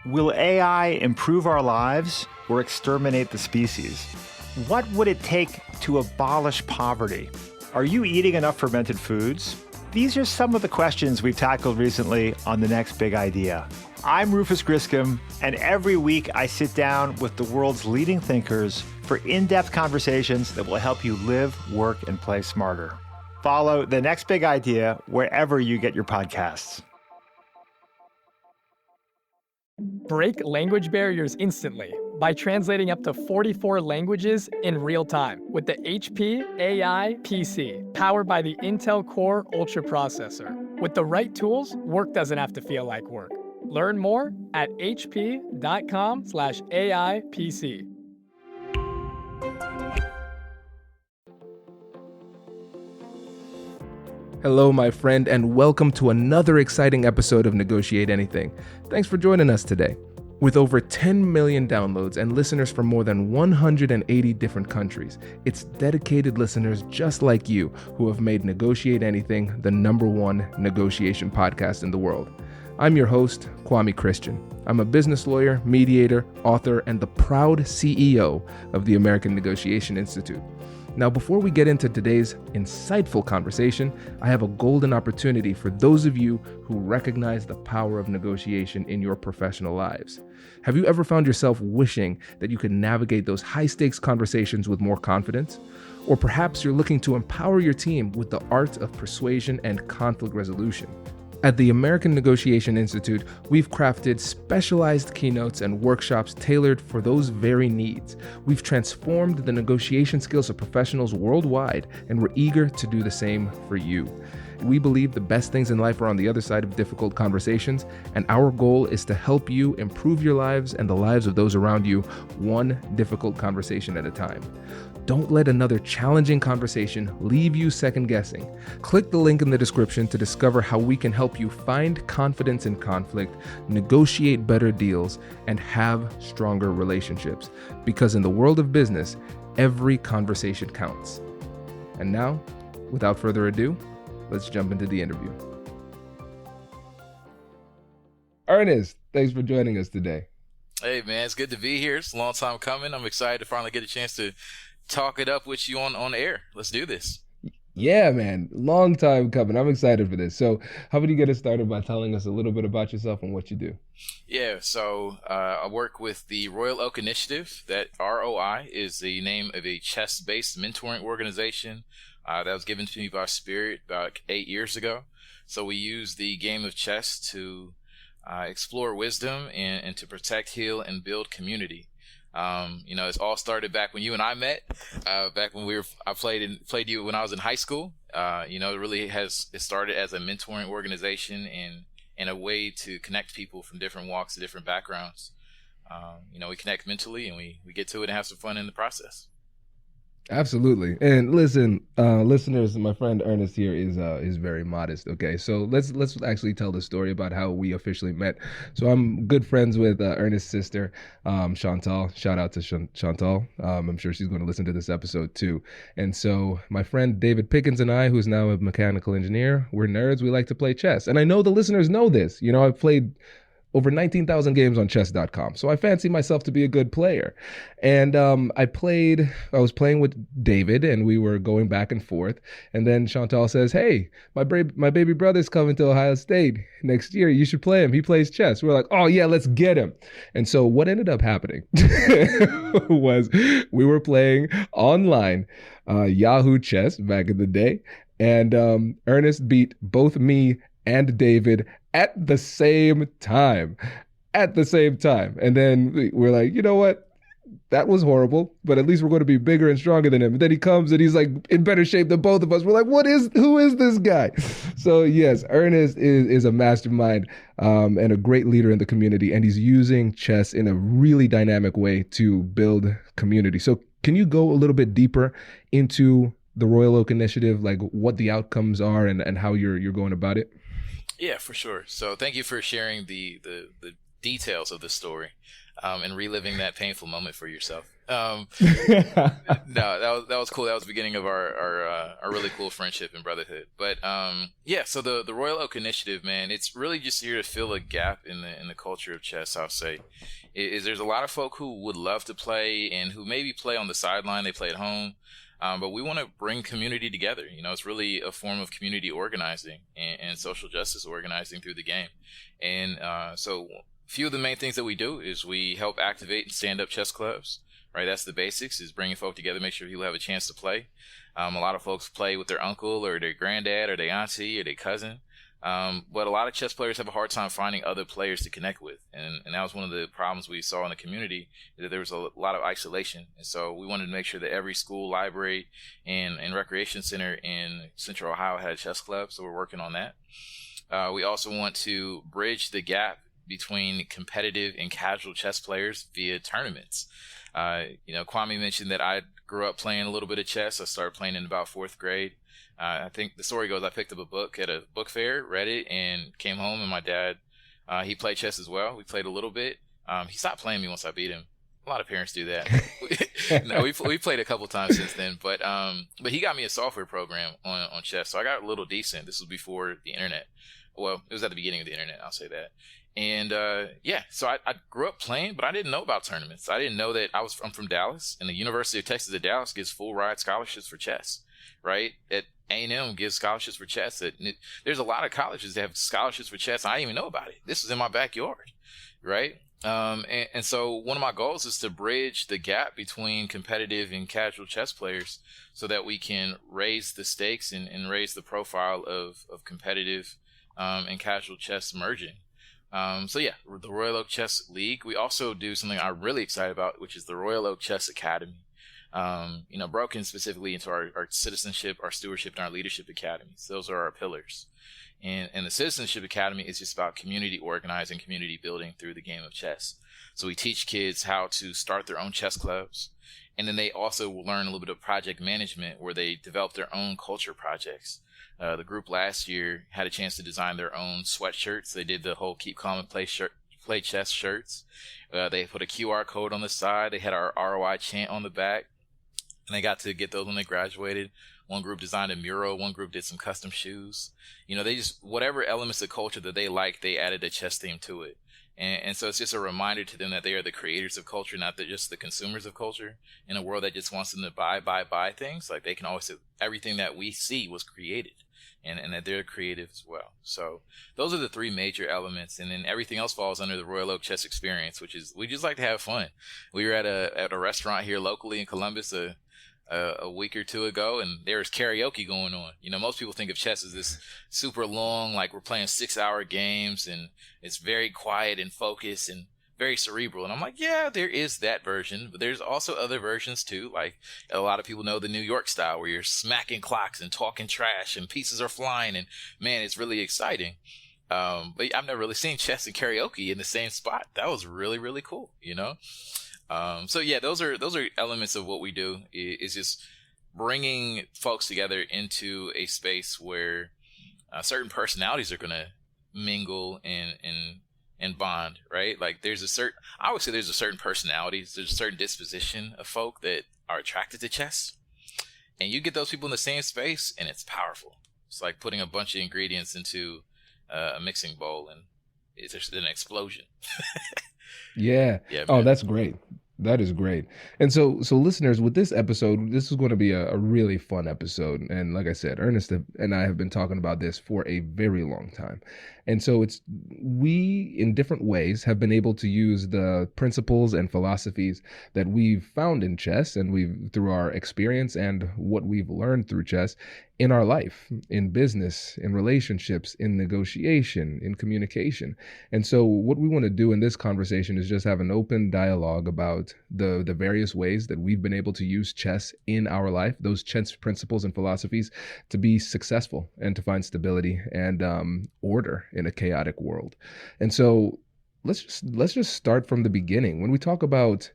Will AI improve our lives or exterminate the species? What would it take to abolish poverty? Are you eating enough fermented foods? These are some of the questions we've tackled recently on The Next Big Idea. I'm Rufus Griscom, and every week I sit down with the world's leading thinkers for in-depth conversations that will help you live, work, and play smarter. Follow The Next Big Idea wherever you get your podcasts. Break language barriers instantly by translating up to 44 languages in real time with the HP AI PC, powered by the Intel Core Ultra processor. With the right tools, work doesn't have to feel like work. Learn more at hp.com/AIPC. Hello, my friend, and welcome to another exciting episode of Negotiate Anything. Thanks for joining us today. With over 10 million downloads and listeners from more than 180 different countries, it's dedicated listeners just like you who have made Negotiate Anything the #1 negotiation podcast in the world. I'm your host, Kwame Christian. I'm a business lawyer, mediator, author, and the proud CEO of the American Negotiation Institute. Now, before we get into today's insightful conversation, I have a golden opportunity for those of you who recognize the power of negotiation in your professional lives. Have you ever found yourself wishing that you could navigate those high-stakes conversations with more confidence? Or perhaps you're looking to empower your team with the art of persuasion and conflict resolution. At the American Negotiation Institute, we've crafted specialized keynotes and workshops tailored for those very needs. We've transformed the negotiation skills of professionals worldwide, and we're eager to do the same for you. We believe the best things in life are on the other side of difficult conversations, and our goal is to help you improve your lives and the lives of those around you, one difficult conversation at a time. Don't let another challenging conversation leave you second guessing. Click the link in the description to discover how we can help you find confidence in conflict, negotiate better deals, and have stronger relationships. Because in the world of business, every conversation counts. And now, without further ado, let's jump into the interview. Ernest, thanks for joining us today. Hey man, it's good to be here. It's a long time coming. I'm excited to finally get a chance to talk it up with you on air. Let's do this. Yeah, man. Long time coming. I'm excited for this. So how about you get us started by telling us a little bit about yourself and what you do? Yeah, so I work with the Royal Oak Initiative. That ROI is the name of a chess-based mentoring organization that was given to me by Spirit about 8 years ago. So we use the game of chess to explore wisdom and to protect, heal, and build community. It's all started back when you and I met, back when I played you when I was in high school. It started as a mentoring organization and a way to connect people from different walks, different backgrounds. We connect mentally and we get to it and have some fun in the process. Absolutely. And listen, listeners, my friend Ernest here is very modest. Okay, so let's actually tell the story about how we officially met. So I'm good friends with Ernest's sister, Chantal. Shout out to Chantal. I'm sure she's going to listen to this episode too. And so my friend David Pickens and I, who's now a mechanical engineer, we're nerds. We like to play chess, and I know the listeners know this. I've played over 19,000 games on chess.com. So I fancy myself to be a good player. And I was playing with David and we were going back and forth. And then Chantal says, hey, my baby brother's coming to Ohio State next year. You should play him. He plays chess. We're like, oh yeah, let's get him. And so what ended up happening was we were playing online Yahoo Chess back in the day. And Ernest beat both me and David at the same time. And then we're like, you know what? That was horrible, but at least we're going to be bigger and stronger than him. And then he comes and he's like in better shape than both of us. We're like, who is this guy? So yes, Ernest is a mastermind and a great leader in the community. And he's using chess in a really dynamic way to build community. So can you go a little bit deeper into the Royal Oak Initiative, like what the outcomes are and how you're going about it? Yeah, for sure. So thank you for sharing the details of the story, and reliving that painful moment for yourself. No, that was cool. That was the beginning of our really cool friendship and brotherhood. But yeah, so the Royal Oak Initiative, man, it's really just here to fill a gap in the culture of chess. I'll say, is there's a lot of folk who would love to play and who maybe play on the sideline, they play at home. But we want to bring community together. You know, it's really a form of community organizing and social justice organizing through the game. And so a few of the main things that we do is we help activate and stand up chess clubs. Right, that's the basics, is bringing folk together, make sure people have a chance to play. A lot of folks play with their uncle or their granddad or their auntie or their cousin. But a lot of chess players have a hard time finding other players to connect with. And that was one of the problems we saw in the community, is that there was a lot of isolation. And so we wanted to make sure that every school, library, and recreation center in Central Ohio had a chess club. So we're working on that. We also want to bridge the gap between competitive and casual chess players via tournaments. Kwame mentioned that I grew up playing a little bit of chess. I started playing in about 4th grade. I think the story goes I picked up a book at a book fair, read it, and came home, and my dad, he played chess as well. We played a little bit. He stopped playing me once I beat him. A lot of parents do that. No, we played a couple times since then, but he got me a software program on chess, so I got a little decent. This was before the internet. Well, it was at the beginning of the internet, I'll say that. And so I grew up playing, but I didn't know about tournaments. I didn't know that I'm from Dallas, and the University of Texas at Dallas gives full ride scholarships for chess, right? At A&M gives scholarships for chess. There's a lot of colleges that have scholarships for chess. I didn't even know about it. This was in my backyard, right? And so one of my goals is to bridge the gap between competitive and casual chess players so that we can raise the stakes and raise the profile of competitive and casual chess merging. So yeah, the Royal Oak Chess League. We also do something I'm really excited about, which is the Royal Oak Chess Academy. Broken specifically into our citizenship, our stewardship, and our leadership academies. Those are our pillars. And the Citizenship Academy is just about community organizing, community building through the game of chess. So we teach kids how to start their own chess clubs. And then they also will learn a little bit of project management, where they develop their own culture projects. The group last year had a chance to design their own sweatshirts. They did the whole Keep Calm and Play Chess shirts. They put a QR code on the side. They had our ROI chant on the back. And they got to get those when they graduated. One group designed a mural. One group did some custom shoes. They just, whatever elements of culture that they liked, they added a chess theme to it. And so it's just a reminder to them that they are the creators of culture, not just the consumers of culture. In a world that just wants them to buy things, like they can always say everything that we see was created. And that they're creative as well. So those are the 3 major elements. And then everything else falls under the Royal Oak Chess Experience, which is, we just like to have fun. We were at a restaurant here locally in Columbus a week or 2 ago, and there was karaoke going on. Most people think of chess as this super long, like we're playing 6-hour games, and it's very quiet and focused and very cerebral. And I'm like, yeah, there is that version, but there's also other versions too. Like a lot of people know the New York style, where you're smacking clocks and talking trash and pieces are flying, and man, it's really exciting. But I've never really seen chess and karaoke in the same spot. That was really, really cool, So yeah, those are elements of what we do, is just bringing folks together into a space where certain personalities are going to mingle and bond, right? Like I would say there's a certain personality, there's a certain disposition of folk that are attracted to chess, and you get those people in the same space, and it's powerful. It's like putting a bunch of ingredients into a mixing bowl, and it's just an explosion. Yeah. Yeah. Oh, Man. that's great. That is great. And so listeners, with this episode, this is going to be a really fun episode. And like I said, Ernest and I have been talking about this for a very long time. And so we, in different ways, have been able to use the principles and philosophies that we've found in chess, and through our experience and what we've learned through chess, in our life, in business, in relationships, in negotiation, in communication. And so what we want to do in this conversation is just have an open dialogue about the various ways that we've been able to use chess in our life, those chess principles and philosophies, to be successful and to find stability and order in a chaotic world. And so let's just start from the beginning. When we talk about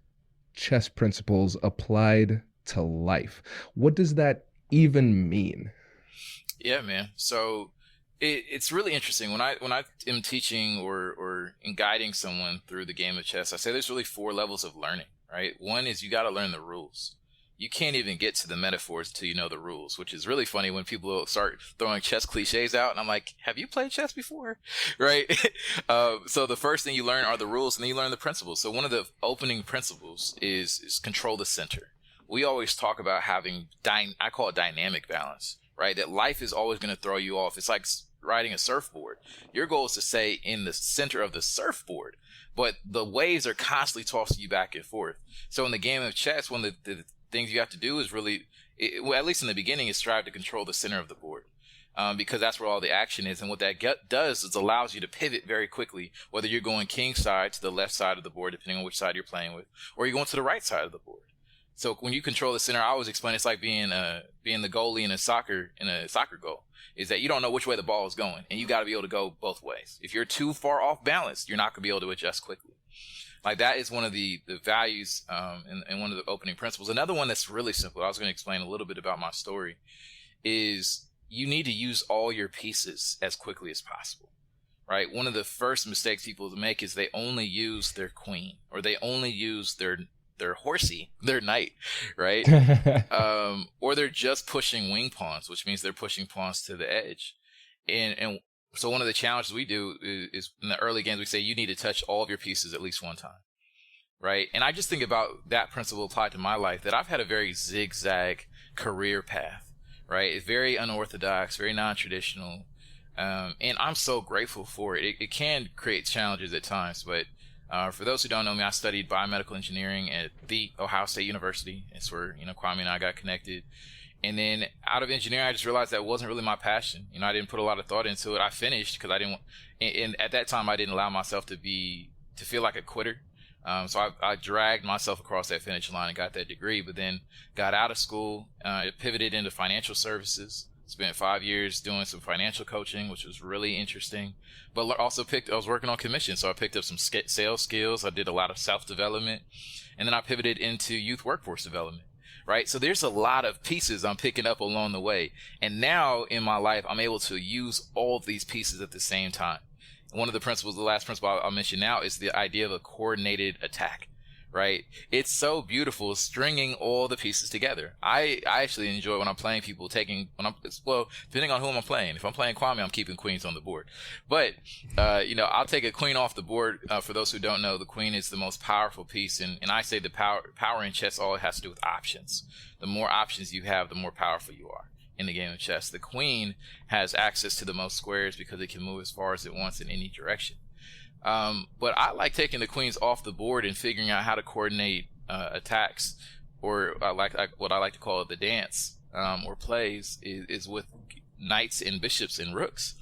chess principles applied to life, what does that even mean? Yeah, man. So It's really interesting when I am teaching or in guiding someone through the game of chess. I say there's really 4 levels of learning, right? One is you got to learn the rules. You can't even get to the metaphors until you know the rules, which is really funny when people start throwing chess cliches out. And I'm like, have you played chess before? Right? So the first thing you learn are the rules, and then you learn the principles. So one of the opening principles is control the center. We always talk about having, I call it dynamic balance, right? That life is always going to throw you off. It's like riding a surfboard. Your goal is to stay in the center of the surfboard, but the waves are constantly tossing you back and forth. So in the game of chess, one of the things you have to do is really, at least in the beginning, is strive to control the center of the board, because that's where all the action is. And what that does is allows you to pivot very quickly, whether you're going king side to the left side of the board, depending on which side you're playing with, or you're going to the right side of the board. So when you control the center, I always explain it's like being the goalie in a soccer goal, is that you don't know which way the ball is going, and you got to be able to go both ways. If you're too far off balance, you're not going to be able to adjust quickly. Like that is one of the values and one of the opening principles. Another one that's really simple, I was going to explain a little bit about my story, is you need to use all your pieces as quickly as possible, right? One of the first mistakes people make is they only use their queen, or they only use their horsey, their knight, right? Or they're just pushing wing pawns, which means they're pushing pawns to the edge. And so one of the challenges we do is in the early games, we say you need to touch all of your pieces at least one time, right? And I just think about that principle applied to my life, that I've had a very zigzag career path, right? It's very unorthodox, very non-traditional. And I'm so grateful for it. It can create challenges at times, but for those who don't know me, I studied biomedical engineering at the Ohio State University. It's where, Kwame and I got connected. And then out of engineering, I just realized that wasn't really my passion. I didn't put a lot of thought into it. I finished because I didn't, and at that time, I didn't allow myself to feel like a quitter. So I dragged myself across that finish line and got that degree, but then got out of school, pivoted into financial services, spent 5 years doing some financial coaching, which was really interesting, but also I was working on commission. So I picked up some sales skills. I did a lot of self-development, and then I pivoted into youth workforce development. Right. So there's a lot of pieces I'm picking up along the way. And now in my life, I'm able to use all of these pieces at the same time. And one of the principles, the last principle I'll mention now, is the idea of a coordinated attack. Right. It's so beautiful stringing all the pieces together. I actually enjoy when I'm playing people depending on whom I'm playing. If I'm playing Kwame, I'm keeping queens on the board. But, I'll take a queen off the board. For those who don't know, the queen is the most powerful piece. And I say the power in chess, all it has to do with options. The more options you have, the more powerful you are in the game of chess. The queen has access to the most squares because it can move as far as it wants in any direction. But I like taking the queens off the board and figuring out how to coordinate attacks, or what I like to call it the dance, or plays, is with knights and bishops and rooks.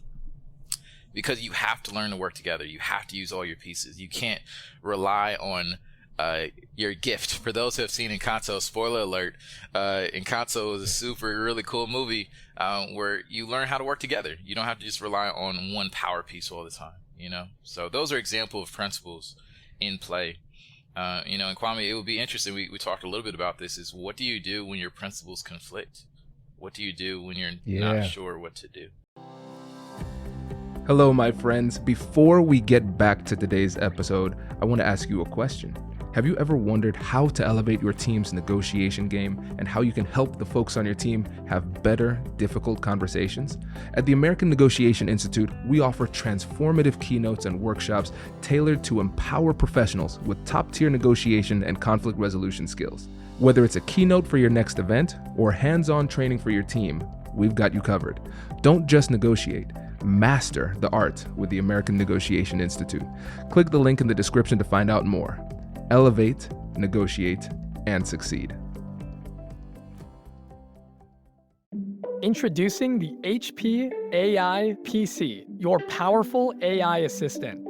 Because you have to learn to work together. You have to use all your pieces. You can't rely on your gift. For those who have seen Encanto, spoiler alert, Encanto is a really cool movie where you learn how to work together. You don't have to just rely on one power piece all the time. So those are examples of principles in play. And Kwame, it would be interesting. We talked a little bit about this, is what do you do when your principles conflict? What do you do when you're not sure what to do? Hello, my friends. Before we get back to today's episode, I want to ask you a question. Have you ever wondered how to elevate your team's negotiation game and how you can help the folks on your team have better, difficult conversations? At the American Negotiation Institute, we offer transformative keynotes and workshops tailored to empower professionals with top-tier negotiation and conflict resolution skills. Whether it's a keynote for your next event or hands-on training for your team, we've got you covered. Don't just negotiate. Master the art with the American Negotiation Institute. Click the link in the description to find out more. Elevate, negotiate, and succeed. Introducing the HP AI PC, your powerful AI assistant.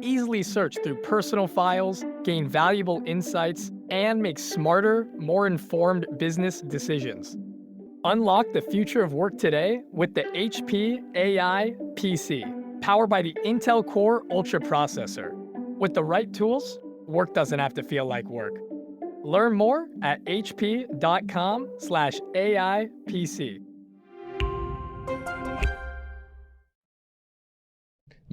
Easily search through personal files, gain valuable insights, and make smarter, more informed business decisions. Unlock the future of work today with the HP AI PC, powered by the Intel Core Ultra processor. With the right tools, work doesn't have to feel like work. Learn more at hp.com/AIPC.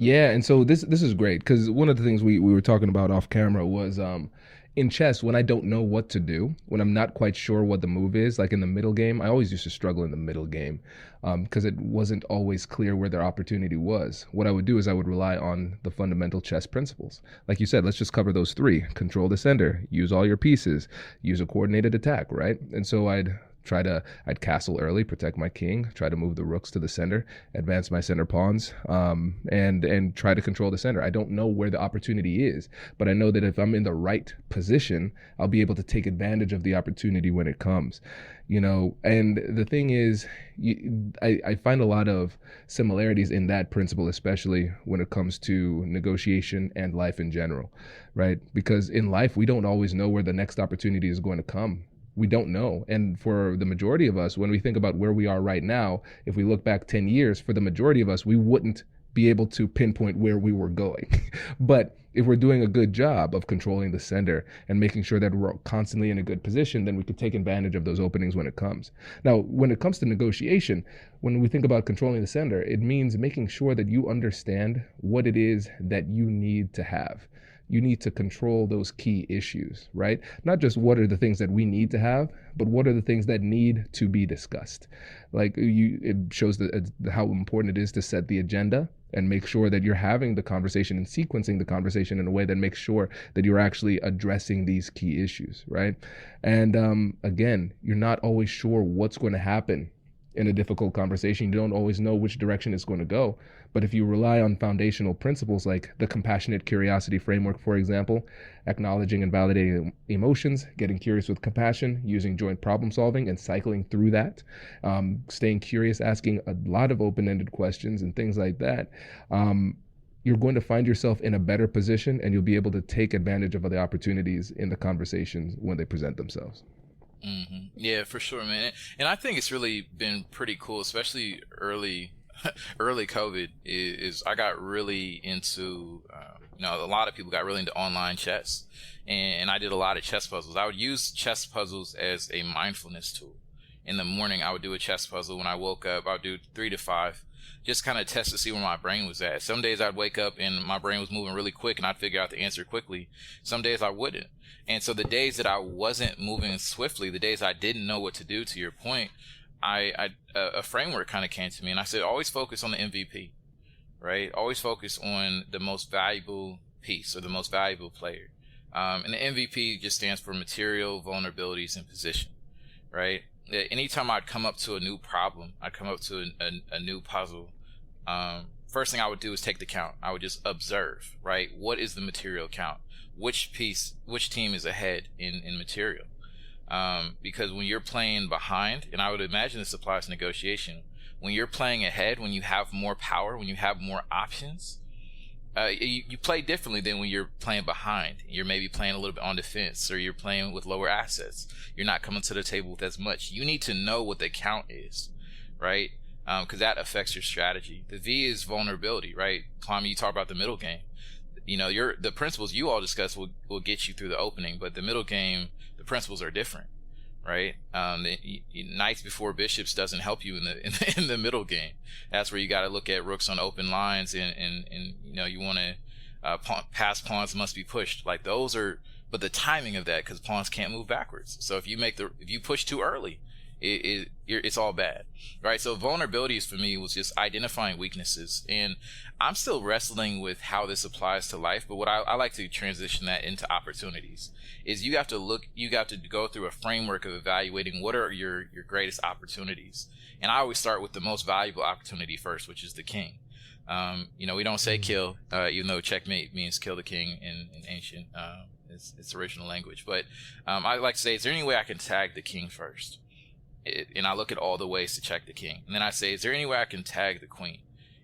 Yeah, and so this is great because one of the things we were talking about off camera was in chess when I don't know what to do, when I'm not quite sure what the move is, like in the middle game, I always used to struggle in the middle game because it wasn't always clear where their opportunity was. What I would do is I would rely on the fundamental chess principles. Like you said, let's just cover those three: control the center, use all your pieces, use a coordinated attack, right? And so I'd castle early, protect my king, try to move the rooks to the center, advance my center pawns, and try to control the center. I don't know where the opportunity is, but I know that if I'm in the right position, I'll be able to take advantage of the opportunity when it comes. And the thing is, I find a lot of similarities in that principle, especially when it comes to negotiation and life in general, right? Because in life, we don't always know where the next opportunity is going to come. We don't know. And for the majority of us, when we think about where we are right now, if we look back 10 years, for the majority of us, we wouldn't be able to pinpoint where we were going. But if we're doing a good job of controlling the center and making sure that we're constantly in a good position, then we could take advantage of those openings when it comes. Now, when it comes to negotiation, when we think about controlling the center, it means making sure that you understand what it is that you need to have. You need to control those key issues, right? Not just what are the things that we need to have, but what are the things that need to be discussed. It shows how important it is to set the agenda and make sure that you're having the conversation and sequencing the conversation in a way that makes sure that you're actually addressing these key issues, right? And again, you're not always sure what's going to happen in a difficult conversation. You don't always know which direction it's going to go. But if you rely on foundational principles like the compassionate curiosity framework, for example, acknowledging and validating emotions, getting curious with compassion, using joint problem solving and cycling through that, staying curious, asking a lot of open-ended questions and things like that, you're going to find yourself in a better position and you'll be able to take advantage of the opportunities in the conversations when they present themselves. Mm-hmm. Yeah, for sure, man. And I think it's really been pretty cool, especially early COVID is I got really into, a lot of people got really into online chess, and I did a lot of chess puzzles. I would use chess puzzles as a mindfulness tool. In the morning, I would do a chess puzzle. When I woke up, I would do 3 to 5, just kind of test to see where my brain was at. Some days I'd wake up and my brain was moving really quick and I'd figure out the answer quickly. Some days I wouldn't. And so the days that I wasn't moving swiftly, the days I didn't know what to do, to your point, a framework kind of came to me, and I said, always focus on the MVP, right? Always focus on the most valuable piece or the most valuable player. And the MVP just stands for material, vulnerabilities, and position, right? Anytime I'd come up to a new problem, I'd come up to a new puzzle, first thing I would do is take the count. I would just observe, right? What is the material count? Which team is ahead in material? Because when you're playing behind, and I would imagine this applies to negotiation, when you're playing ahead, when you have more power, when you have more options, you play differently than when you're playing behind. You're maybe playing a little bit on defense, or you're playing with lower assets. You're not coming to the table with as much. You need to know what the count is, right? Because that affects your strategy. The V is vulnerability, right? Kwame, you talk about the middle game. The principles you all discuss will get you through the opening, but the middle game, the principles are different, right? Knights before bishops doesn't help you in the middle game. That's where you got to look at rooks on open lines, and you want to pass pawns must be pushed. Like those are, but the timing of that, because pawns can't move backwards. So if you push too early, it's all bad, right? So vulnerabilities for me was just identifying weaknesses, and I'm still wrestling with how this applies to life. But what I like to transition that into opportunities is you have to go through a framework of evaluating what are your greatest opportunities. And I always start with the most valuable opportunity first, which is the king. We don't say kill, even though checkmate means kill the king in ancient, its original language. But I like to say, is there any way I can tag the king first? And I look at all the ways to check the king. And then I say, is there any way I can tag the queen?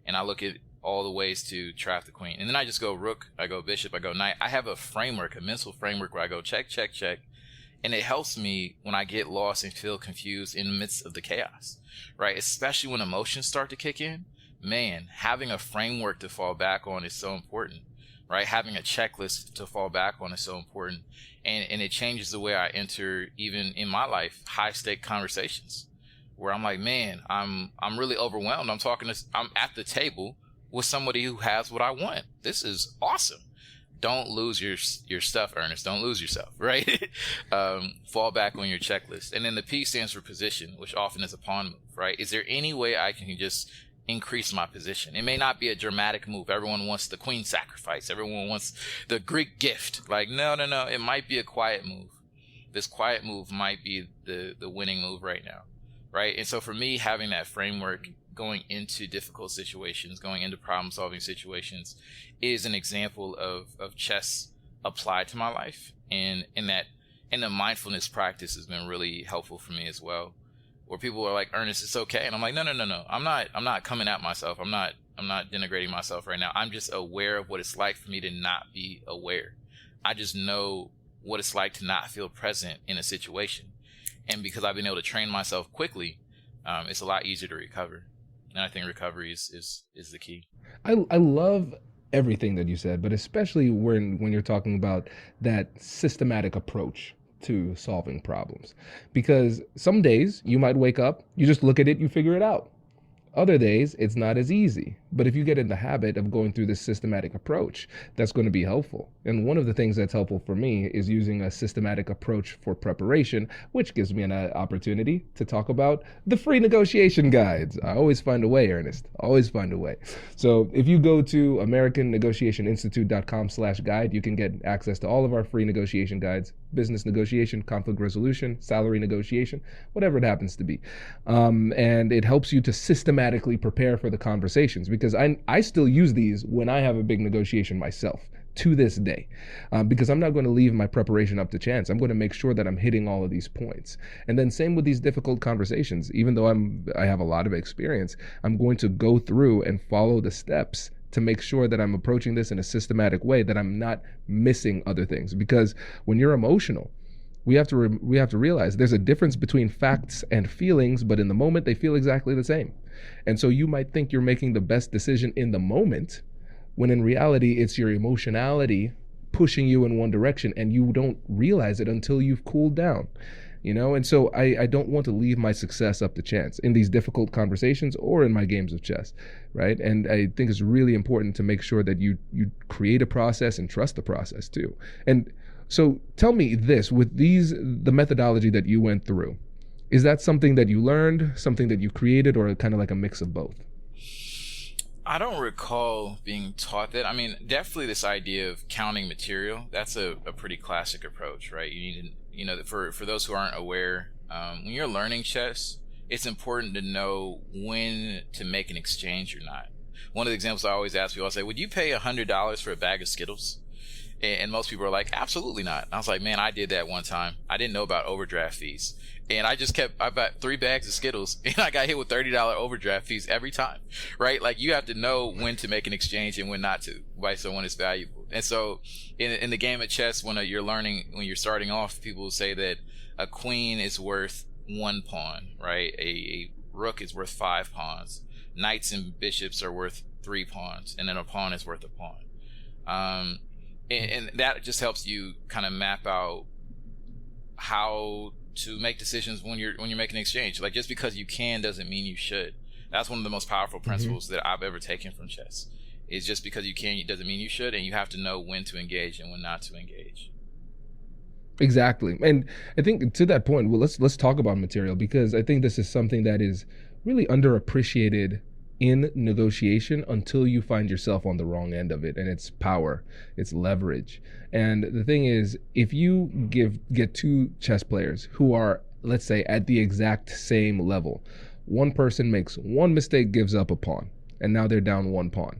And I look at all the ways to trap the queen. And then I just go rook, I go bishop, I go knight. I have a framework, a mental framework where I go check, check, check. And it helps me when I get lost and feel confused in the midst of the chaos, right? Especially when emotions start to kick in. Man, having a framework to fall back on is so important, right? Having a checklist to fall back on is so important. And it changes the way I enter, even in my life, high stake conversations where I'm like, man, I'm really overwhelmed. I'm at the table with somebody who has what I want. This is awesome. Don't lose your stuff, Ernest. Don't lose yourself, right? Fall back on your checklist. And then the P stands for position, which often is a pawn move, right? Is there any way I can just increase my position? It may not be a dramatic move. Everyone wants the queen sacrifice. Everyone wants the Greek gift. Like, no. It might be a quiet move. This quiet move might be the winning move right now, right? And so for me, having that framework going into difficult situations, going into problem-solving situations, is an example of chess applied to my life, and the mindfulness practice has been really helpful for me as well. Where people are like, Ernest, it's okay, and I'm like, no. I'm not coming at myself. I'm not denigrating myself right now. I'm just aware of what it's like for me to not be aware. I just know what it's like to not feel present in a situation, and because I've been able to train myself quickly, it's a lot easier to recover. And I think recovery is the key. I love everything that you said, but especially when you're talking about that systematic approach to solving problems. Because some days you might wake up, you just look at it, you figure it out. Other days, it's not as easy. But if you get in the habit of going through this systematic approach, that's going to be helpful. And one of the things that's helpful for me is using a systematic approach for preparation, which gives me an opportunity to talk about the free negotiation guides. I always find a way, Ernest. Always find a way. So if you go to AmericanNegotiationInstitute.com/guide, you can get access to all of our free negotiation guides: business negotiation, conflict resolution, salary negotiation, whatever it happens to be. And it helps you to systematically prepare for the conversations, because I still use these when I have a big negotiation myself to this day, because I'm not going to leave my preparation up to chance. I'm going to make sure that I'm hitting all of these points. And then same with these difficult conversations. Even though I have a lot of experience, I'm going to go through and follow the steps to make sure that I'm approaching this in a systematic way, that I'm not missing other things. Because when you're emotional, we have to realize there's a difference between facts and feelings, but in the moment they feel exactly the same. And so you might think you're making the best decision in the moment, when in reality it's your emotionality pushing you in one direction, and you don't realize it until you've cooled down. And so I don't want to leave my success up to chance in these difficult conversations or in my games of chess, right? And I think it's really important to make sure that you create a process and trust the process too. And so tell me this, with the methodology that you went through, is that something that you learned, something that you created, or kind of like a mix of both? I don't recall being taught that. I mean, definitely this idea of counting material, that's a pretty classic approach, right? You need to, for those who aren't aware, when you're learning chess, it's important to know when to make an exchange or not. One of the examples I always ask people, I say, would you pay $100 for a bag of Skittles? And most people are like, absolutely not. And I was like, man, I did that one time. I didn't know about overdraft fees. And I bought 3 bags of Skittles, and I got hit with $30 overdraft fees every time, right? Like, you have to know when to make an exchange and when not to, right? So when it's valuable. And so in the game of chess, when you're starting off, people will say that a queen is worth 1 pawn, right? A rook is worth 5 pawns. Knights and bishops are worth 3 pawns, and then a pawn is worth a pawn. And that just helps you kind of map out how to make decisions when you're making an exchange. Like, just because you can doesn't mean you should. That's one of the most powerful principles that I've ever taken from chess. Is just because you can doesn't mean you should, and you have to know when to engage and when not to engage. Exactly. And I think to that point, well, let's talk about material, because I think this is something that is really underappreciated in negotiation until you find yourself on the wrong end of it, and it's power, it's leverage. And the thing is, if you get 2 chess players who are, let's say, at the exact same level, one person makes one mistake, gives up a pawn, and now they're down 1 pawn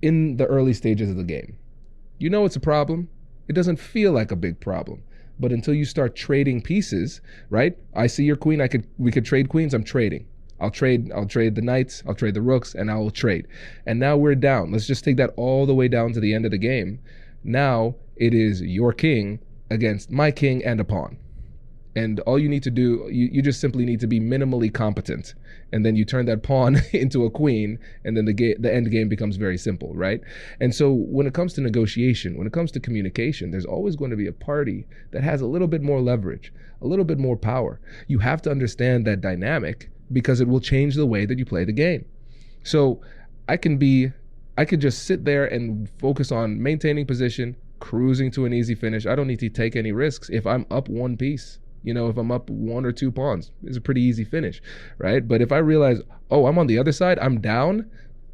in the early stages of the game. It's a problem. It doesn't feel like a big problem. But until you start trading pieces, right? I see your queen, we could trade queens, I'm trading. I'll trade the knights, I'll trade the rooks, and I will trade. And now we're down. Let's just take that all the way down to the end of the game. Now it is your king against my king and a pawn. And all you need to do, you just simply need to be minimally competent. And then you turn that pawn into a queen, and then the end game becomes very simple, right? And so when it comes to negotiation, when it comes to communication, there's always going to be a party that has a little bit more leverage, a little bit more power. You have to understand that dynamic, because it will change the way that you play the game. So I could just sit there and focus on maintaining position, cruising to an easy finish. I don't need to take any risks. If I'm up one piece, if I'm up 1 or 2 pawns, it's a pretty easy finish, right? But if I realize, oh, I'm on the other side, I'm down,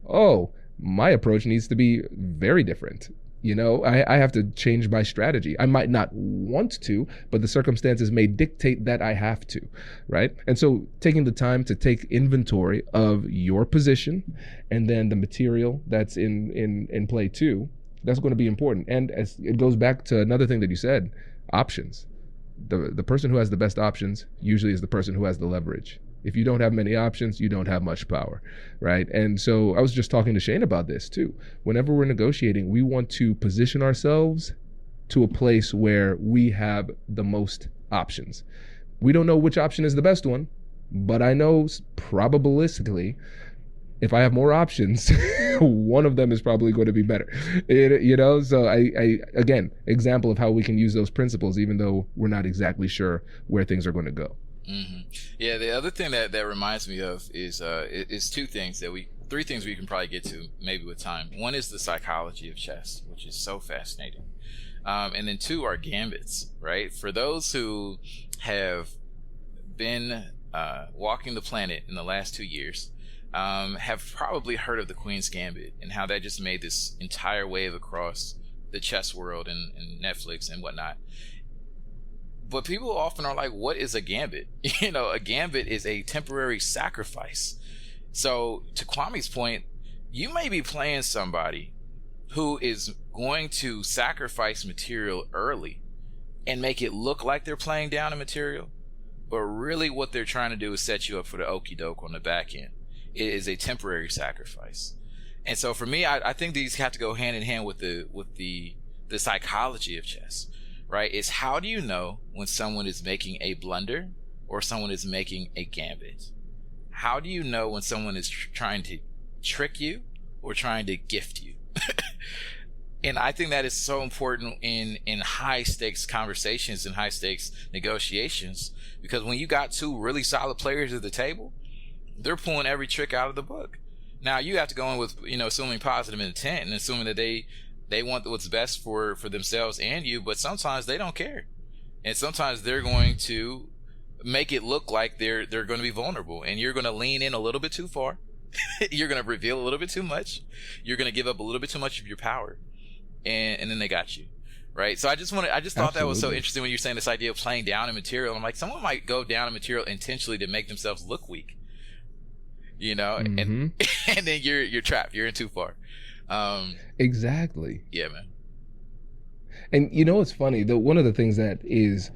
oh, my approach needs to be very different. I have to change my strategy. I might not want to, but the circumstances may dictate that I have to, right? And so taking the time to take inventory of your position and then the material that's in play too, that's going to be important. And as it goes back to another thing that you said, options. The person who has the best options usually is the person who has the leverage. If you don't have many options, you don't have much power, right? And so I was just talking to Shane about this too. Whenever we're negotiating, we want to position ourselves to a place where we have the most options. We don't know which option is the best one, but I know probabilistically, if I have more options, one of them is probably going to be better. So I again, example of how we can use those principles, even though we're not exactly sure where things are going to go. Mm-hmm. Yeah, the other thing that reminds me of is 3 things we can probably get to maybe with time. One is the psychology of chess, which is so fascinating. And then 2 are gambits, right? For those who have been walking the planet in the last 2 years, have probably heard of the Queen's Gambit and how that just made this entire wave across the chess world and Netflix and whatnot. But people often are like, what is a gambit? A gambit is a temporary sacrifice. So to Kwame's point, you may be playing somebody who is going to sacrifice material early and make it look like they're playing down a material, but really what they're trying to do is set you up for the okie doke on the back end. It is a temporary sacrifice. And so for me, I think these have to go hand in hand with the psychology of chess. Right? It's how do you know when someone is making a blunder or someone is making a gambit? How do you know when someone is trying to trick you or trying to gift you? And I think that is so important in high stakes conversations and high stakes negotiations, because when you got 2 really solid players at the table, they're pulling every trick out of the book. Now you have to go in with, assuming positive intent and assuming that they want what's best for themselves and you, but sometimes they don't care. And sometimes they're going to make it look like they're going to be vulnerable, and you're going to lean in a little bit too far. You're going to reveal a little bit too much. You're going to give up a little bit too much of your power. And then they got you. Right? So I just thought that was so interesting when you're saying this idea of playing down a material. I'm like, someone might go down a material intentionally to make themselves look weak. Mm-hmm. and then you're trapped. You're in too far. Exactly. Yeah, man. And it's funny, one of the things that is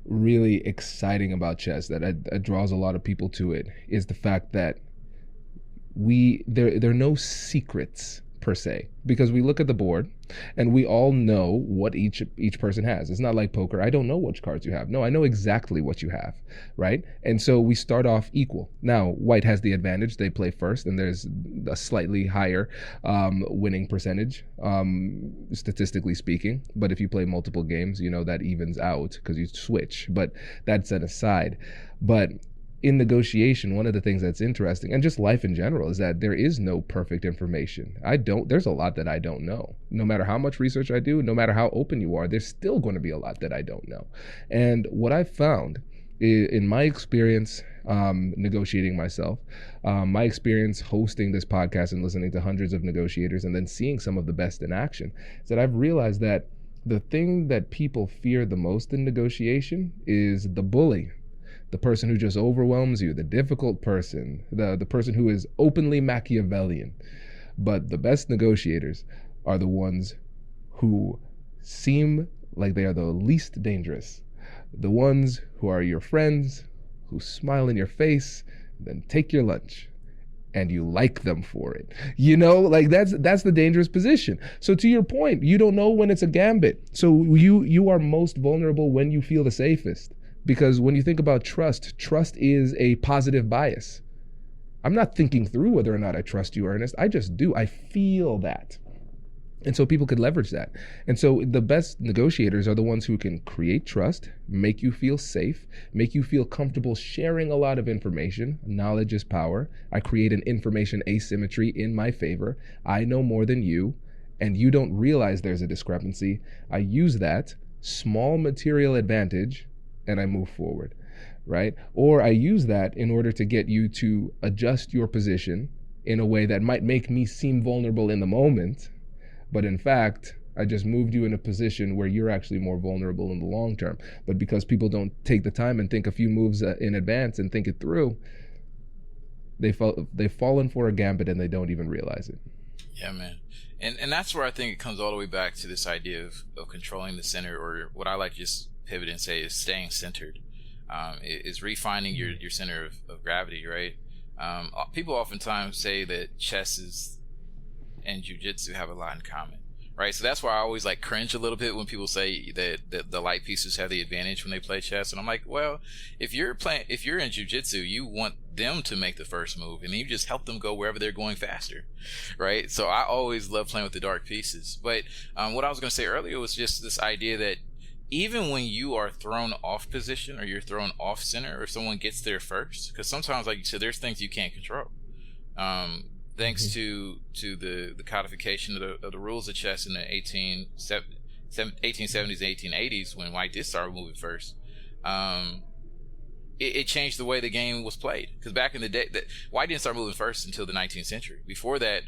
really exciting about chess that draws a lot of people to it is the fact that there are no secrets per se, because we look at the board and we all know what each person has. It's not like poker. I don't know which cards you have. No, I know exactly what you have, right? And so we start off equal. Now, white has the advantage. They play first, and there's a slightly higher winning percentage, statistically speaking. But if you play multiple games, that evens out because you switch. But that's an aside. But in negotiation, one of the things that's interesting, and just life in general, is that there is no perfect information. There's a lot that I don't know. No matter how much research I do, no matter how open you are, there's still going to be a lot that I don't know. And what I've found in my experience negotiating myself, my experience hosting this podcast and listening to hundreds of negotiators and then seeing some of the best in action, is that I've realized that the thing that people fear the most in negotiation is the bully. The person who just overwhelms you, the difficult person, the person who is openly Machiavellian. But the best negotiators are the ones who seem like they are the least dangerous. The ones who are your friends, who smile in your face, then take your lunch, and you like them for it. That's the dangerous position. So to your point, you don't know when it's a gambit. So you are most vulnerable when you feel the safest. Because when you think about trust is a positive bias. I'm not thinking through whether or not I trust you, Ernest. I just do. I feel that. And so people could leverage that. And so the best negotiators are the ones who can create trust, make you feel safe, make you feel comfortable sharing a lot of information. Knowledge is power. I create an information asymmetry in my favor. I know more than you, and you don't realize there's a discrepancy. I use that small material advantage and I move forward, right? Or I use that in order to get you to adjust your position in a way that might make me seem vulnerable in the moment, but in fact, I just moved you in a position where you're actually more vulnerable in the long term. But because people don't take the time and think a few moves in advance and think it through, they've fallen for a gambit and they don't even realize it. Yeah, man. And that's where I think it comes all the way back to this idea of controlling the center, or what I like to just pivot and say is staying centered, is refining your center of gravity, right? People oftentimes say that chess and jiu-jitsu have a lot in common, right? So that's why I always like cringe a little bit when people say that the light pieces have the advantage when they play chess. And I'm like, well, if you're in jiu-jitsu, you want them to make the first move and you just help them go wherever they're going faster, right? So I always love playing with the dark pieces. But what I was going to say earlier was just this idea that even when you are thrown off position or you're thrown off center or someone gets there first, because sometimes, like you said, there's things you can't control. Thanks to the codification of the rules of chess in the 1870s and 1880s, when white did start moving first, it changed the way the game was played. Because back in the day, white didn't start moving first until the 19th century. Before that,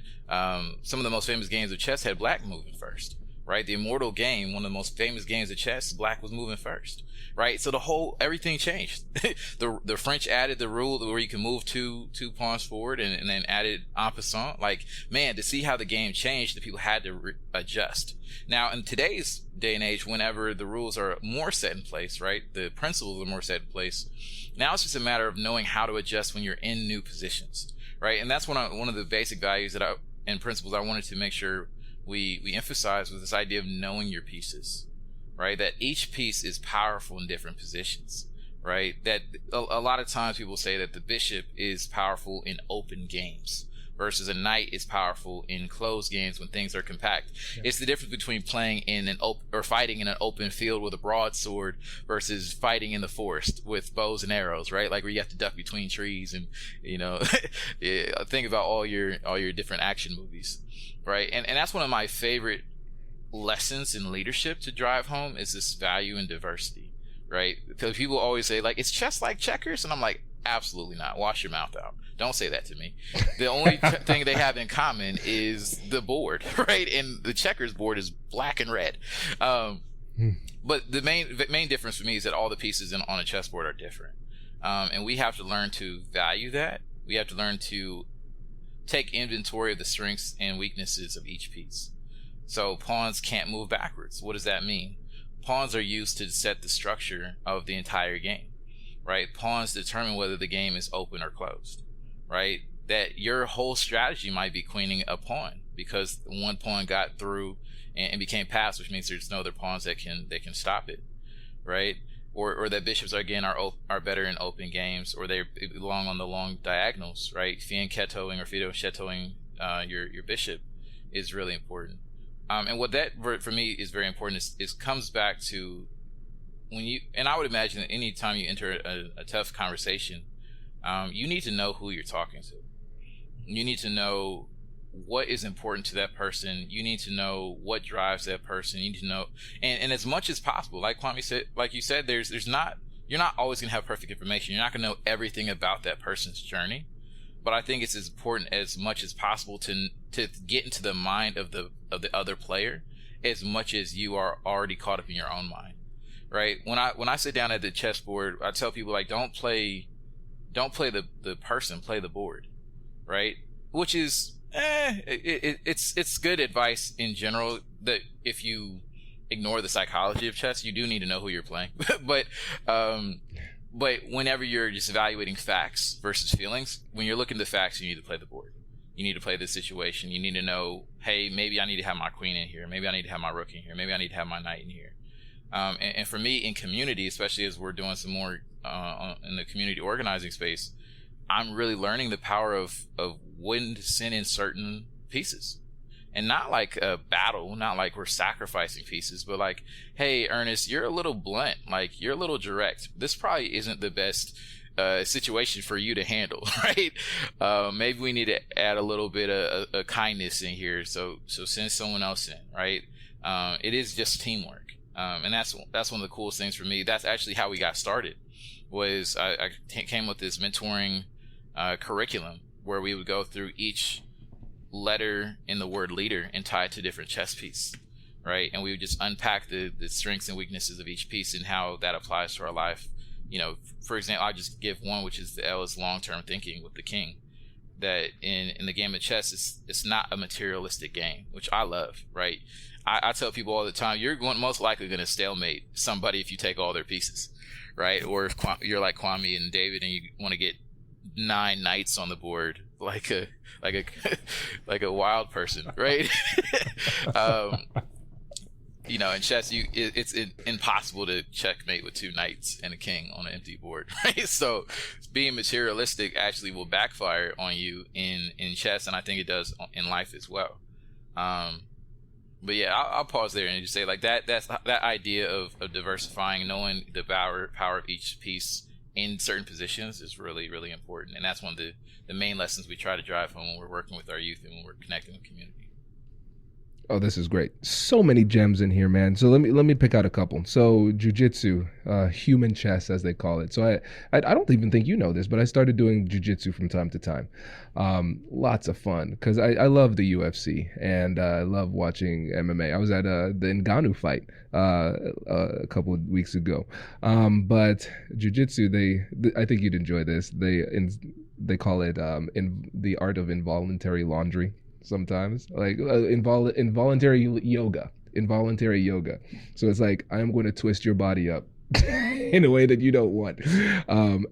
some of the most famous games of chess had black moving first. Right, the Immortal game, one of the most famous games of chess, black was moving first. Right, so everything changed. the French added the rule where you can move two pawns forward, and then added en passant. Like, man, to see how the game changed, the people had to adjust. Now, in today's day and age, whenever the rules are more set in place, right, the principles are more set in place. Now it's just a matter of knowing how to adjust when you're in new positions, right? And that's one of the basic values and principles I wanted to make sure we emphasize with this idea of knowing your pieces, right? That each piece is powerful in different positions, right? That a lot of times people say that the bishop is powerful in open games versus a knight is powerful in closed games when things are compact. Yeah. It's the difference between playing in fighting in an open field with a broadsword versus fighting in the forest with bows and arrows, right? Like where you have to duck between trees and, think about all your different action movies, right? And that's one of my favorite lessons in leadership to drive home is this value in diversity, right? Because people always say, like, it's chess like checkers, and I'm like, absolutely not. Wash your mouth out. Don't say that to me. The only thing they have in common is the board, right? And the checkers board is black and red. But the main difference for me is that all the pieces on a chessboard are different. And we have to learn to value that. We have to learn to take inventory of the strengths and weaknesses of each piece. So pawns can't move backwards. What does that mean? Pawns are used to set the structure of the entire game, right? Pawns determine whether the game is open or closed, right? That your whole strategy might be queening a pawn because one pawn got through and became passed, which means there's no other pawns that can stop it, right? Or that bishops are better in open games, or they belong on the long diagonals, right? Fianchettoing or fianchettoing your bishop is really important. And what that for me is very important is comes back to and I would imagine that any time you enter a tough conversation, you need to know who you're talking to. You need to know what is important to that person. You need to know what drives that person. You need to know, and as much as possible, like Kwame said, like you said, you're not always going to have perfect information. You're not going to know everything about that person's journey. But I think it's as important as much as possible to get into the mind of the other player as much as you are already caught up in your own mind, right? When I sit down at the chessboard, I tell people, like, don't play the person, play the board, right? Which is it's good advice in general, that if you ignore the psychology of chess, you do need to know who you're playing. But whenever you're just evaluating facts versus feelings, when you're looking at the facts, you need to play the board. You need to play the situation. You need to know, hey, maybe I need to have my queen in here. Maybe I need to have my rook in here. Maybe I need to have my knight in here. And for me, in community, especially as we're doing some more in the community organizing space, I'm really learning the power of when to send in certain pieces and not like a battle, not like we're sacrificing pieces, but like, hey, Ernest, you're a little blunt, like you're a little direct. This probably isn't the best situation for you to handle, right? Maybe we need to add a little bit of kindness in here, so send someone else in, right? It is just teamwork, and that's one of the coolest things for me. That's actually how we got started. Was I came with this mentoring curriculum where we would go through each letter in the word leader and tie it to different chess piece, right? And we would just unpack the strengths and weaknesses of each piece and how that applies to our life. You know, for example, I'll just give one, which is the L is long-term thinking with the king. That in the game of chess, it's not a materialistic game, which I love, right? I tell people all the time, you're most likely going to stalemate somebody if you take all their pieces, right? Or if you're like Kwame and David and you want to get 9 knights on the board, like a like a wild person, right? You know, in chess, it's impossible to checkmate with 2 knights and a king on an empty board, right? So being materialistic actually will backfire on you in chess, and I think it does in life as well. But yeah, I'll pause there and just say like that idea of diversifying, knowing the power of each piece in certain positions is really, really important, and that's one of the main lessons we try to drive home when we're working with our youth and when we're connecting with community. Oh, this is great. So many gems in here, man. So let me pick out a couple. So jiu-jitsu, human chess, as they call it. So I don't even think you know this, but I started doing jiu-jitsu from time to time. Lots of fun because I love the UFC and I love watching MMA. I was at the Ngannou fight a couple of weeks ago. But jiu-jitsu, I think you'd enjoy this. They call it in the art of involuntary laundry. Sometimes like involuntary yoga. So it's like, I'm going to twist your body up in a way that you don't want.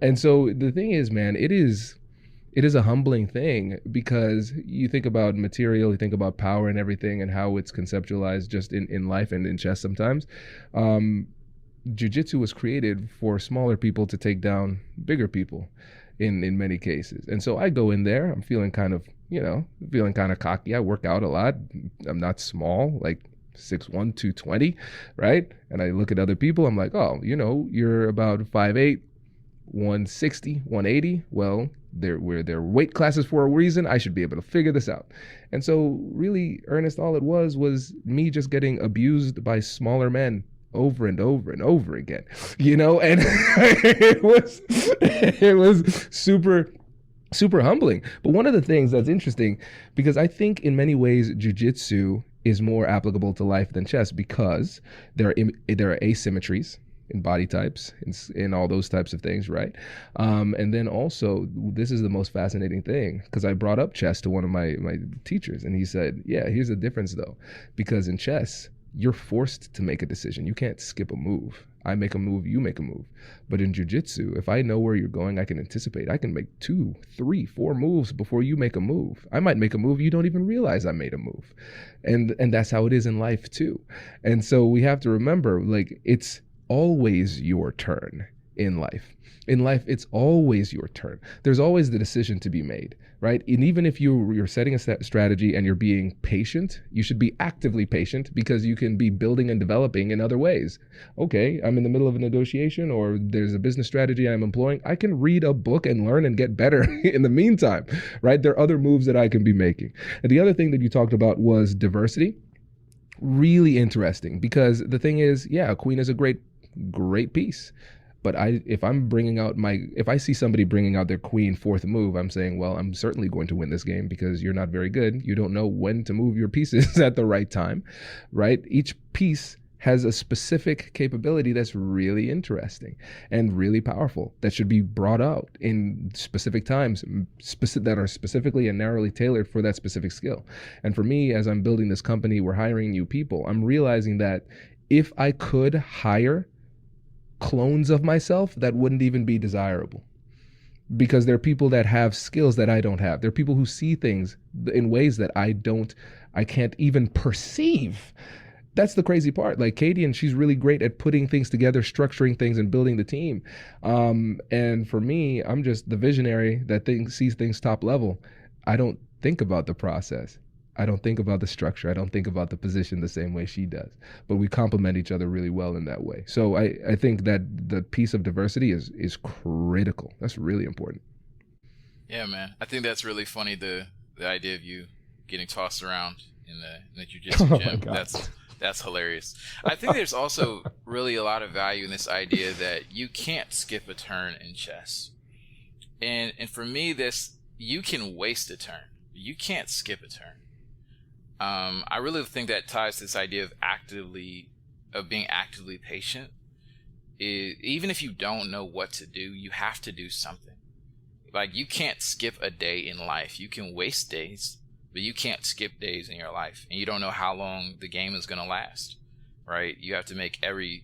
And so the thing is, man, it is a humbling thing because you think about material, you think about power and everything and how it's conceptualized just in life and in chess sometimes. Jiu-jitsu was created for smaller people to take down bigger people in many cases. And so I go in there, I'm feeling kind of cocky. I work out a lot. I'm not small, like 6'1", 220, right? And I look at other people, I'm like, oh, you're about 5'8", 160, 180. Well, they're weight classes for a reason. I should be able to figure this out. And so really, Ernest, all it was me just getting abused by smaller men over and over and over again, and it was super humbling. But one of the things that's interesting, because I think in many ways jiu-jitsu is more applicable to life than chess because there are asymmetries in body types, in all those types of things, right? And then also, this is the most fascinating thing, because I brought up chess to one of my teachers, and he said, yeah, here's the difference though, because in chess, you're forced to make a decision. You can't skip a move. I make a move, you make a move. But in jiu-jitsu, if I know where you're going, I can anticipate. I can make 2, 3, 4 moves before you make a move. I might make a move, you don't even realize I made a move. And that's how it is in life too. And so we have to remember, like, it's always your turn in life. In life, it's always your turn. There's always the decision to be made, right? And even if you're setting a strategy and you're being patient, you should be actively patient because you can be building and developing in other ways. Okay, I'm in the middle of a negotiation or there's a business strategy I'm employing. I can read a book and learn and get better in the meantime, right? There are other moves that I can be making. And the other thing that you talked about was diversity. Really interesting because the thing is, yeah, a queen is a great piece. But if I see somebody bringing out their queen 4th move, I'm saying, well, I'm certainly going to win this game because you're not very good. You don't know when to move your pieces at the right time, right? Each piece has a specific capability that's really interesting and really powerful that should be brought out in specific times that are specifically and narrowly tailored for that specific skill. And for me, as I'm building this company, we're hiring new people. I'm realizing that if I could hire clones of myself, that wouldn't even be desirable because there are people that have skills that I don't have. There are people who see things in ways that I can't even perceive. That's the crazy part. Like Katie, and she's really great at putting things together, structuring things and building the team. And for me, I'm just the visionary that sees things top level. I don't think about the process. I don't think about the structure. I don't think about the position the same way she does. But we complement each other really well in that way. So I think that the piece of diversity is critical. That's really important. Yeah, man. I think that's really funny, the idea of you getting tossed around in the jiu-jitsu gym. That's hilarious. I think there's also really a lot of value in this idea that you can't skip a turn in chess. And for me, you can waste a turn. You can't skip a turn. I really think that ties to this idea of being actively patient. Even if you don't know what to do, you have to do something. Like, you can't skip a day in life. You can waste days, but you can't skip days in your life. And you don't know how long the game is going to last, right? You have to make every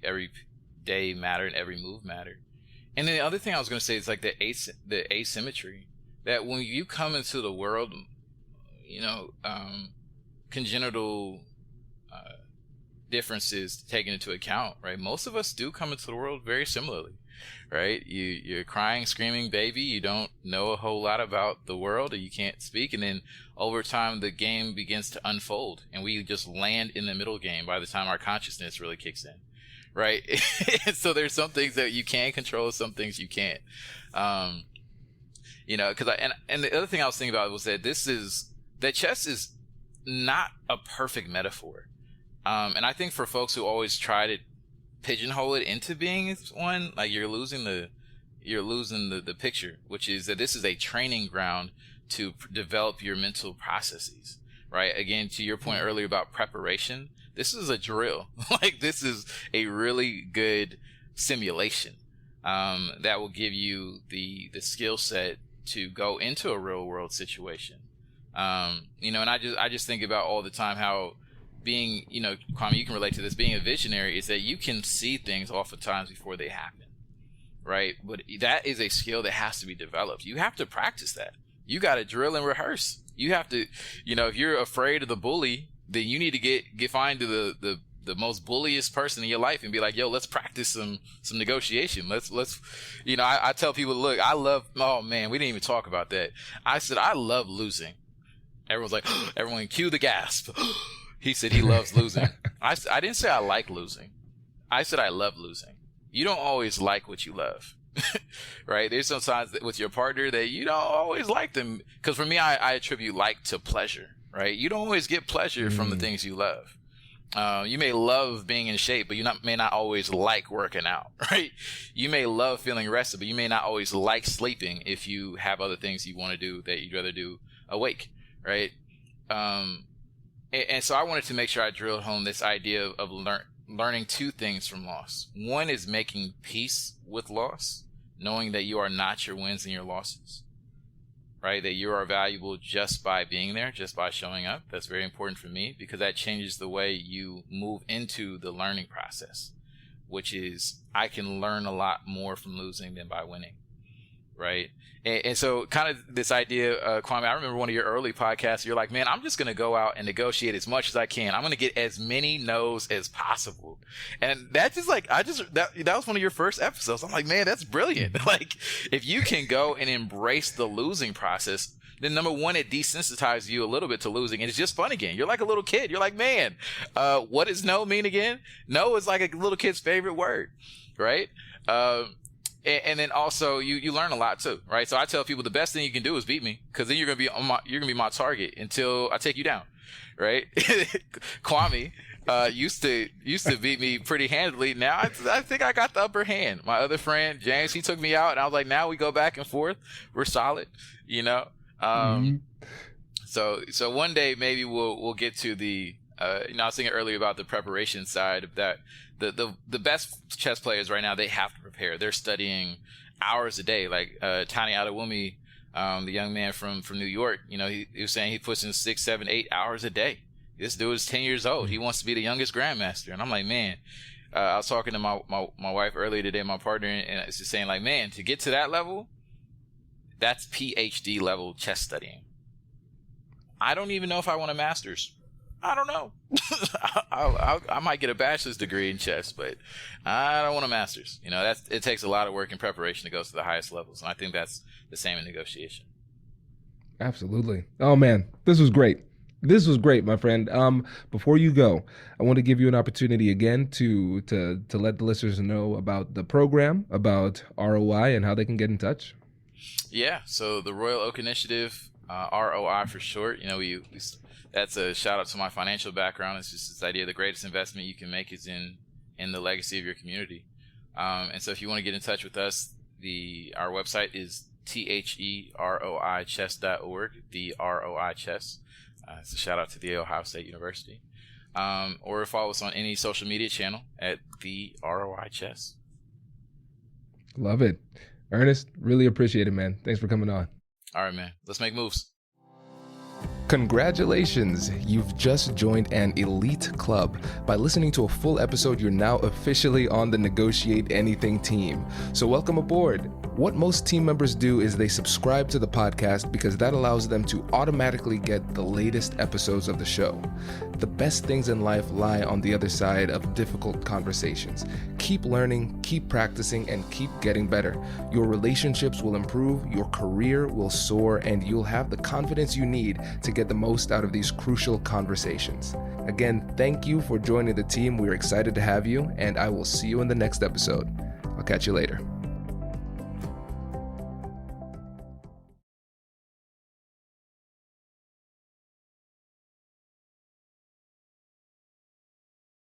day matter and every move matter. And then the other thing I was going to say is like the asymmetry, that when you come into the world, congenital differences taken into account, right? Most of us do come into the world very similarly, right? You're crying, screaming baby. You don't know a whole lot about the world, or you can't speak. And then over time, the game begins to unfold, and we just land in the middle game by the time our consciousness really kicks in, right? So there's some things that you can control, some things you can't. And the other thing I was thinking about was that chess is not a perfect metaphor. And I think for folks who always try to pigeonhole it into being one, like you're losing the picture, which is that this is a training ground to develop your mental processes, right? Again, to your point earlier about preparation, this is a drill. Like, this is a really good simulation that will give you the skill set to go into a real world situation. And I just think about all the time how being, Kwame, you can relate to this, being a visionary is that you can see things oftentimes before they happen, right? But that is a skill that has to be developed. You have to practice that. You got to drill and rehearse. You have to, if you're afraid of the bully, then you need to find the most bulliest person in your life and be like, yo, let's practice some negotiation. Let's I tell people, look, oh man, we didn't even talk about that. I said, I love losing. Everyone's like, everyone cue the gasp. He said he loves losing. I didn't say I like losing. I said I love losing. You don't always like what you love, right? There's sometimes with your partner that you don't always like them. Because for me, I attribute like to pleasure, right? You don't always get pleasure from the things you love. You may love being in shape, but you may not always like working out, right? You may love feeling rested, but you may not always like sleeping if you have other things you want to do that you'd rather do awake, right? And so I wanted to make sure I drilled home this idea of learning two things from loss. One is making peace with loss, knowing that you are not your wins and your losses, right? That you are valuable just by being there, just by showing up. That's very important for me because that changes the way you move into the learning process, which is I can learn a lot more from losing than by winning, right? And so kind of this idea, Kwame, I remember one of your early podcasts, you're like, man, I'm just going to go out and negotiate as much as I can. I'm going to get as many no's as possible. And that's just like, that was one of your first episodes. I'm like, man, that's brilliant. Like, if you can go and embrace the losing process, then number one, it desensitizes you a little bit to losing. And it's just fun again. You're like a little kid. You're like, man, what does no mean again? No is like a little kid's favorite word, right? And then also you learn a lot too, right? So I tell people the best thing you can do is beat me, because then you're gonna be my target until I take you down, right? Kwame used to beat me pretty handily. Now I think I got the upper hand. My other friend James, he took me out, and I was like, now we go back and forth. We're solid, So one day maybe we'll get to the I was thinking earlier about the preparation side of that. The best chess players right now, they have to prepare. They're studying hours a day. Like Tani Adewumi, the young man from New York, he was saying he puts in 6, 7, 8 hours a day. This dude is 10 years old. He wants to be the youngest grandmaster. And I'm like, man, I was talking to my wife earlier today, my partner, and it's just saying like, man, to get to that level, that's PhD level chess studying. I don't even know if I want a master's. I don't know. I might get a bachelor's degree in chess, but I don't want a master's. It takes a lot of work and preparation to go to the highest levels. And I think that's the same in negotiation. Absolutely. Oh man, this was great. This was great, my friend. Before you go, I want to give you an opportunity again to let the listeners know about the program, about ROI, and how they can get in touch. Yeah, so the Royal Oak Initiative, ROI for short, that's a shout out to my financial background. It's just this idea the greatest investment you can make is in the legacy of your community. And so if you want to get in touch with us, our website is theroichess.org, the ROI Chess. It's a shout out to the Ohio State University. Or follow us on any social media channel at the ROI Chess. Love it. Ernest, really appreciate it, man. Thanks for coming on. All right, man. Let's make moves. Congratulations! You've just joined an elite club. By listening to a full episode, you're now officially on the Negotiate Anything team. So welcome aboard. What most team members do is they subscribe to the podcast because that allows them to automatically get the latest episodes of the show. The best things in life lie on the other side of difficult conversations. Keep learning, keep practicing, and keep getting better. Your relationships will improve, your career will soar, and you'll have the confidence you need to get the most out of these crucial conversations. Again, thank you for joining the team. We're excited to have you, and I will see you in the next episode. I'll catch you later.